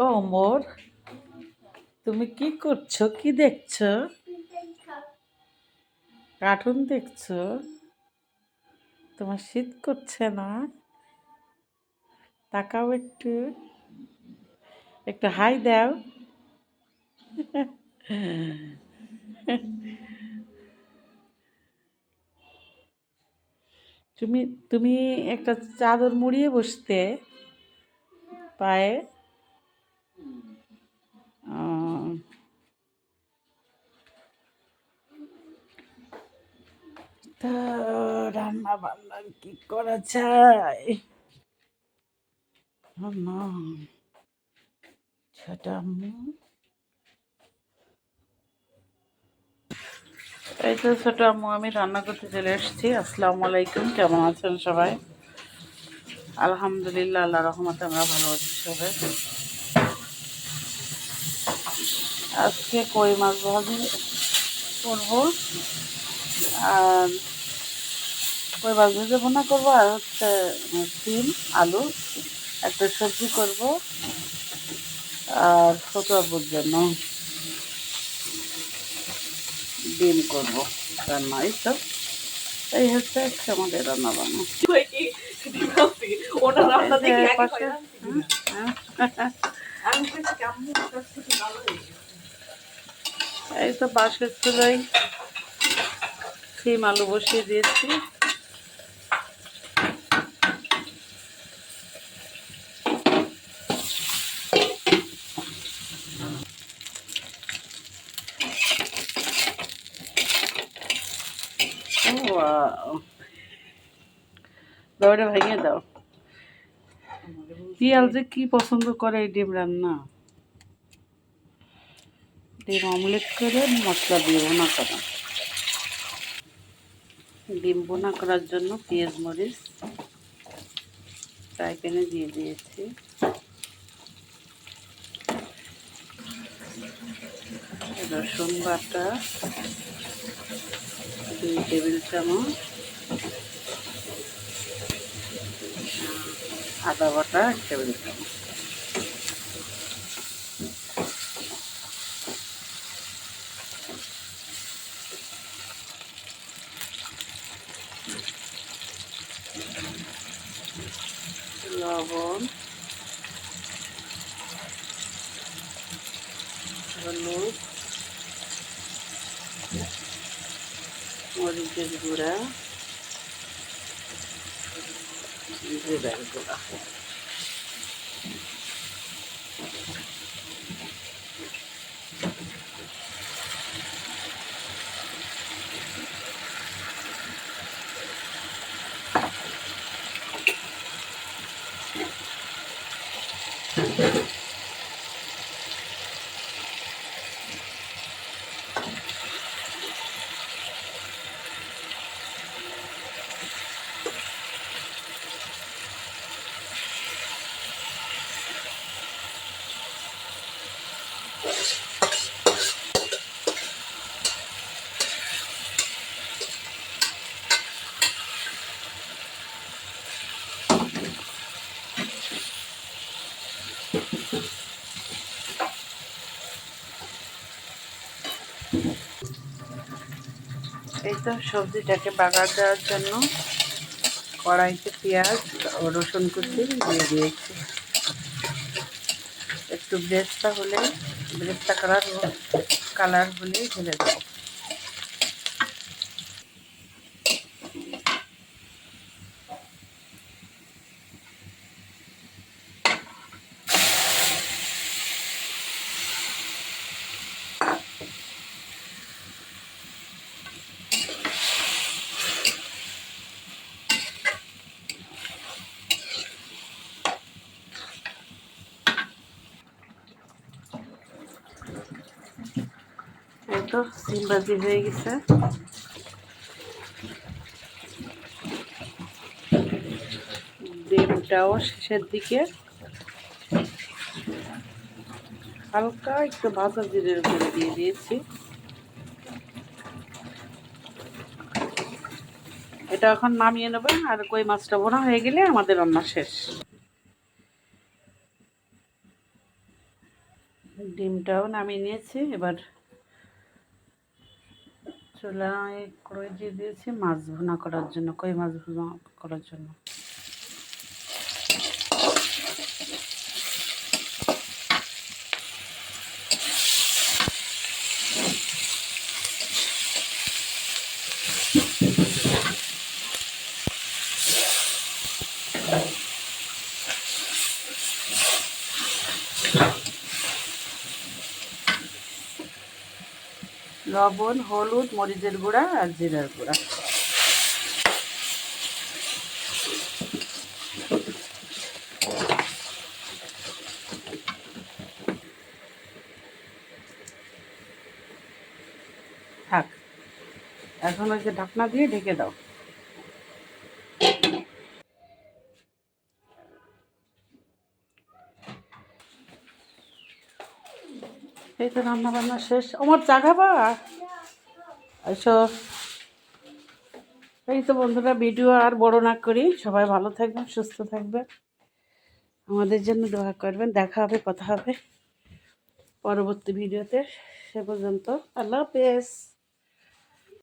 ও মোর, তুমি কি করছো? কি দেখছো? কার্টুন দেখছো? তোমার শীত করছে না? তাকাও একটু, একটু হাই দাও। তুমি তুমি একটা চাদর মুড়িয়ে বসতে পায়ে। আহ, তা রান্না বান্না কি করা যায়? না, ছোট আম্মু। এই তো ছোট আম্মু, আমি রান্না করতে চলে এসেছি। আসসালামু আলাইকুম, কেমন আছেন সবাই? আলহামদুলিল্লাহ, আল্লাহ রহমতে আমরা ভালো আছি সবাই। আজকে কই মাছ ভাজি করবো, আর কই মাছ ভেজে ভুনা করবো, আর হচ্ছে ডিম আলু একটা সবজি করব, আর ছোট আব্বুর জন্য ডিম করব রান্না। এই তো, এই হচ্ছে আমাদের রান্না বান্না। পাশে এই তো পাশের চুলাই সিম আলু বসিয়ে দিয়েছি। দৌড়ে ভেঙে দাও। পিয়াল যে কি পছন্দ করে এই ডিম রান্না, ডিম অমলেট করে মশলা দিয়ে ভুনা করা। ডিম ভুনা করার জন্য পেঁয়াজ মরিচ ফ্রাই প্যানে দিয়ে দিয়েছি। রসুন বাটা 2 টেবিল চামচ, আদা বাটা 1 টেবিল চামচ। লবণ, হলুদ, মরিচের গুঁড়া, জিরার গুঁড়া। এই তো সবজিটাকে বাগার দেওয়ার জন্য কড়াইতে পেঁয়াজ ও রসুন কুচি দিয়ে দিয়েছি। একটু ব্রেস্তা কালার হলেই ঢেলে দেবো। এই তো সিম ভাজি হয়ে গেছে। ডিমটাও শেষের দিকে হালকা একটু ভাজা জিরের গুঁড়ো দিয়ে দিয়েছি। এটা এখন নামিয়ে নেবেন, আর কই মাছটা ভোনা হয়ে গেলে আমাদের রান্না শেষ। ডিমটাও নামিয়ে নিয়েছি। এবার চুলায় কড়াই দিয়ে দিয়েছি মাছ ভুনা করার জন্য, কই মাছ ভুনা করার জন্য। লবণ, হলুদ, মরিচের গুঁড়া আর জিরার গুঁড়া। থাক, এখন ওই যে ঢাকনা দিয়ে ঢেকে দাও। এই তো রান্না বান্না শেষ। আমার চা খাবা? এসো। এই তো বন্ধুরা, ভিডিও আর বড় না করি, সবাই ভালো থাকবেন, সুস্থ থাকবেন, আমাদের জন্য দোয়া করবেন। দেখা হবে, কথা হবে পরবর্তী ভিডিওতে। সে পর্যন্ত আল্লাহ হাফেজ।